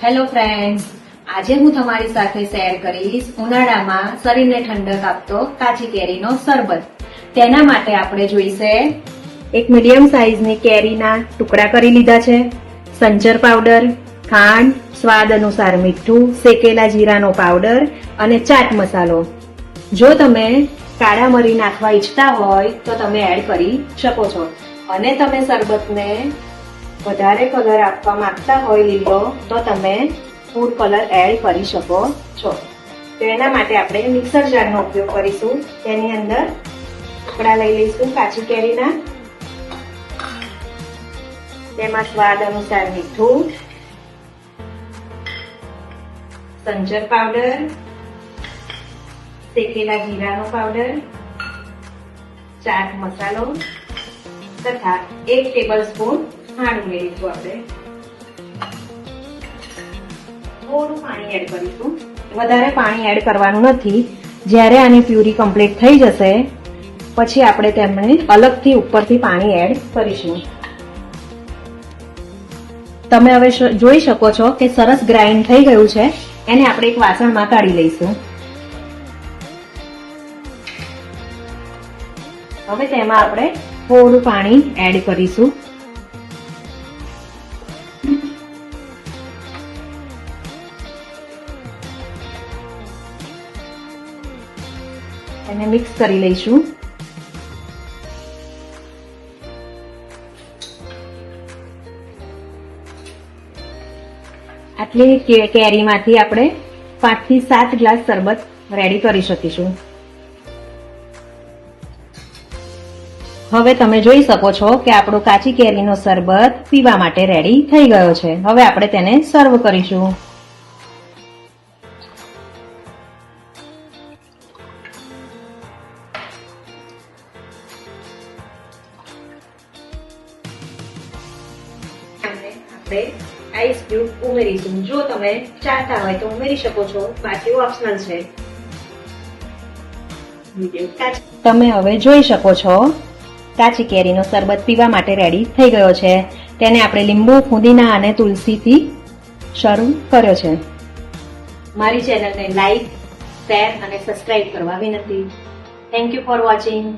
Hello friends, આજે હું તમારી સાથે શેર કરીશ ઉનાળામાં શરીરને ઠંડક આપતો કાચી કેરીનો શરબત. તેના માટે આપણે જોઈશે એક મીડિયમ સાઈઝની કેરીના ટુકડા કરી લીધા છે, સંચર પાવડર, ખાંડ, સ્વાદ અનુસાર મીઠું, શેકેલા જીરાનો પાવડર અને ચાટ મસાલો. જો તમે કાળા મરી નાખવા ઈચ્છતા હોય તો તમે એડ કરી શકો છો અને તમે શરબતને વધારે કલર આપવા માંગતા હોય લીલો તો તમે ફૂડ કલર એડ કરી શકો છો. તો એના માટે આપણે મિક્સર જારનો ઉપયોગ કરીશું. તેની અંદર ટુકડા લઈ લઈશું કાચી કેરીના, તેમાં સ્વાદ અનુસાર મીઠું, સંચર પાવડર, શેકેલા જીરાનો પાવડર, ચાટ મસાલો તથા 1 ટેબલ સ્પૂન ખાંડ ઉમેરીશું. આપણે થોડું પાણી એડ કરીશું. વધારે પાણી એડ કરવાનું નથી. જ્યારે આની પ્યુરી કમ્પ્લીટ થઈ જશે પછી આપણે તેમને અલગથી ઉપરથી પાણી એડ કરીશું. તમે હવે જોઈ શકો છો કે સરસ ગ્રાઇન્ડ થઈ ગયું છે. એને આપણે એક વાસણમાં કાઢી લઈશું. હવે તેમાં આપણે થોડું પાણી એડ કરીશું. એને મિક્સ કરી લઈશું. આટલી કેરીમાંથી આપણે 5 થી 7 ગ્લાસ શરબત રેડી કરી શકીશું. હવે તમે જોઈ શકો છો કે આપણો કાચી કેરીનો શરબત પીવા માટે રેડી થઈ ગયો છે. હવે આપણે તેને સર્વ કરીશું. આપણે આઈસ ક્યુબ ઉમેરીશું. જો તમે ચાહતા હોય તો ઉમેરી શકો છો, બાકી ઓપ્શનલ છે. તમે હવે જોઈ શકો છો કાચી કેરીનો શરબત પીવા માટે રેડી થઈ ગયો છે. તેને આપણે લીંબુ, ફુદીના અને તુલસીથી શરૂ કર્યો છે. મારી ચેનલને લાઈક, શેર અને સબસ્ક્રાઇબ કરવા વિનંતી. Thank you for watching.